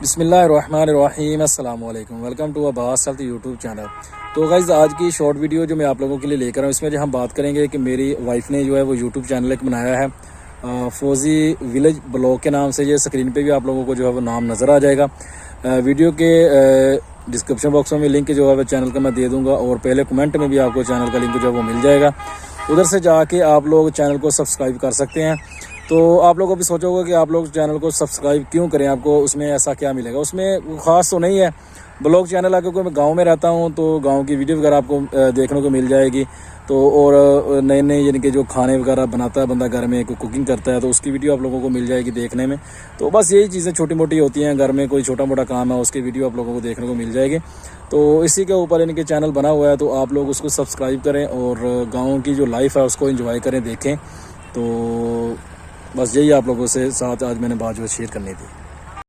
बिस्मिल्लाहिर्रहमानिर्रहीम अस्सलाम वालेकुम। Welcome to Abbas health YouTube channel. तो गाइज़ आज की शॉर्ट वीडियो जो मैं आप लोगों के लिए लेकर आऊँ, इसमें जो हम बात करेंगे कि मेरी वाइफ ने जो है वो यूट्यूब चैनल एक बनाया है फौजी विलेज ब्लॉग के नाम से। ये स्क्रीन पे भी आप लोगों को जो है वो नाम नज़र आ जाएगा। वीडियो के डिस्क्रिप्शन बॉक्स में लिंक जो है वो चैनल का मैं दे दूँगा, और पहले कमेंट में भी आपको चैनल का लिंक जो है वो मिल जाएगा। उधर से जाके आप लोग चैनल को सब्सक्राइब कर सकते हैं। तो आप लोगों को भी सोचोगे कि आप लोग चैनल को सब्सक्राइब क्यों करें, आपको उसमें ऐसा क्या मिलेगा। उसमें ख़ास तो नहीं है, ब्लॉग चैनल है, क्योंकि मैं गांव में रहता हूं तो गांव की वीडियो वगैरह आपको देखने को मिल जाएगी। तो और नए नए यानी कि जो खाने वगैरह बनाता है बंदा घर में, कुकिंग करता है, तो उसकी वीडियो आप लोगों को मिल जाएगी देखने में। तो बस यही चीज़ें छोटी मोटी होती हैं, घर में कोई छोटा मोटा काम है उसकी वीडियो आप लोगों को देखने को मिल जाएगी। तो इसी के ऊपर यानी कि चैनल बना हुआ है, तो आप लोग उसको सब्सक्राइब करें और गाँव की जो लाइफ है उसको इंजॉय करें, देखें। तो बस यही आप लोगों से साथ आज मैंने बात जो शेयर करनी थी।